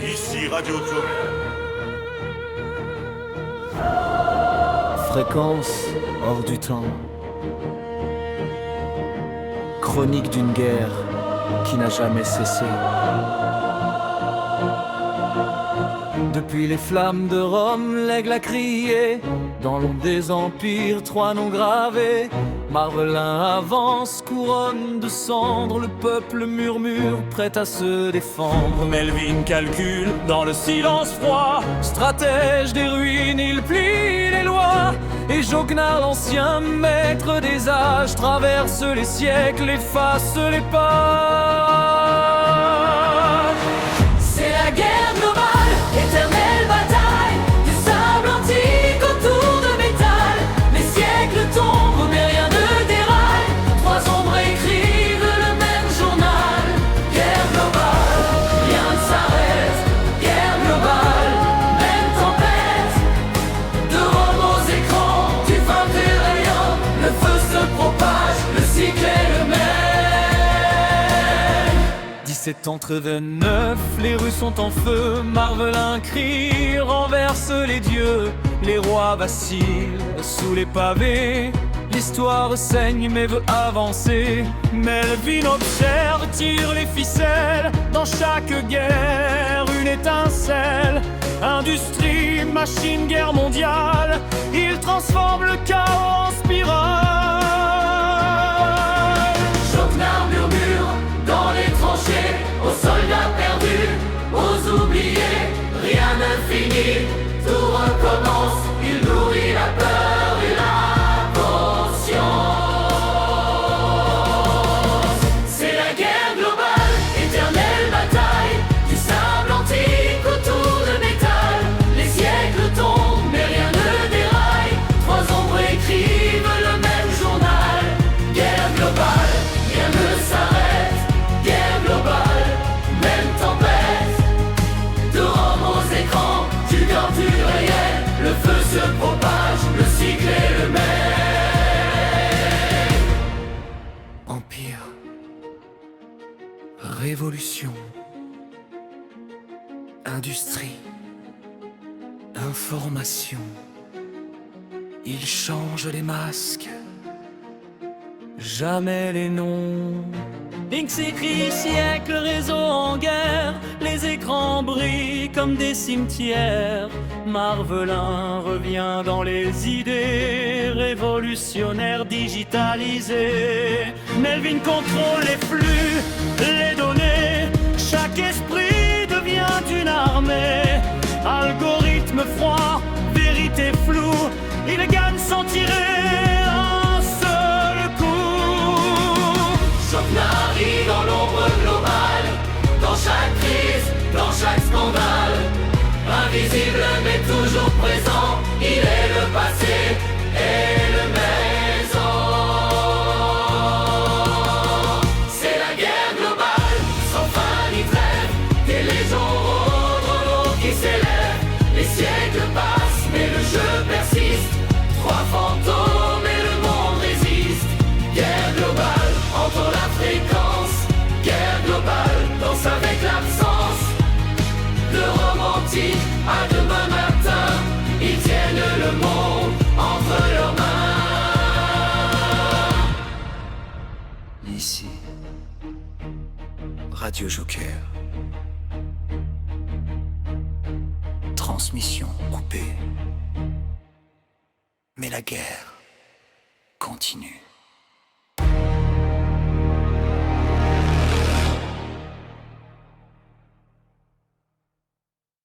Ici Radio Joker. Fréquence hors du temps. Chronique d'une guerre qui n'a jamais cessé. Depuis les flammes de Rome, l'aigle a crié. Dans l'ombre des empires, 3 noms gravés. Marvelin avance, couronne de cendres. Le peuple murmure, prêt à se défendre. Melvin calcule dans le silence froid. Stratège des ruines, il plie les lois. Et Joknar, l'ancien maître des âges, traverse les siècles, efface les pas. C'est la guerre globale, éternelle bataille, du sable antique autour de métal. Les siècles tombent, mais rien ne déraille. 3 ombres écrivent le même journal. Guerre globale, rien ne s'arrête. Guerre globale, même tempête. De Rome aux écrans, du vin des rayons. Le feu se propage, le cycle est le même. 1789, les rues sont en feu. Marvelin crie, renverse les dieux. Les rois vacillent sous les pavés. L'histoire saigne mais veut avancer. Melvin observe, tire les ficelles. Dans chaque guerre, une étincelle. Industrie, machine, guerre mondiale. Il transforme le chaos en spirale. Joknar murmure dans les tranchées, aux soldats perdus, aux oubliés. Rien ne finit, tout recommence. Il nourrit la peur et la conscience. C'est la guerre globale, éternelle bataille, du sable antique autour de métal. Les siècles tombent, mais rien ne déraille. 3 ombres écrivent le même journal. Guerre globale, rien ne s'arrête. Guerre globale, même tempête. De Rome aux écrans, du cœur du réel. Le feu se propage, le cycle est le même. Empire, révolution, industrie, information. Il change les masques, jamais les noms. Lynx écrit siècle, réseau en guerre. Les écrans brillent comme des cimetières. Marvelin revient dans les idées révolutionnaires digitalisées. Melvin contrôle les flux, les données. Chaque esprit devient une armée. Algorithme froid, vérité floue. Il gagne sans tirer un seul coup. Joknar rit dans l'ombre globale, dans chaque crise, dans chaque scandale. Invisible mais toujours présent, il est le passé et le présent. C'est la guerre globale, sans fin ni trêve. Des légions au qui s'élèvent. Les siècles passent mais le jeu persiste. 3 fantômes et le monde résiste. Guerre globale, entend la fréquence. Guerre globale, danse avec l'absence. De romantique à demain matin, ils tiennent le monde entre leurs mains. Ici, Radio Joker. Transmission coupée. Mais la guerre continue.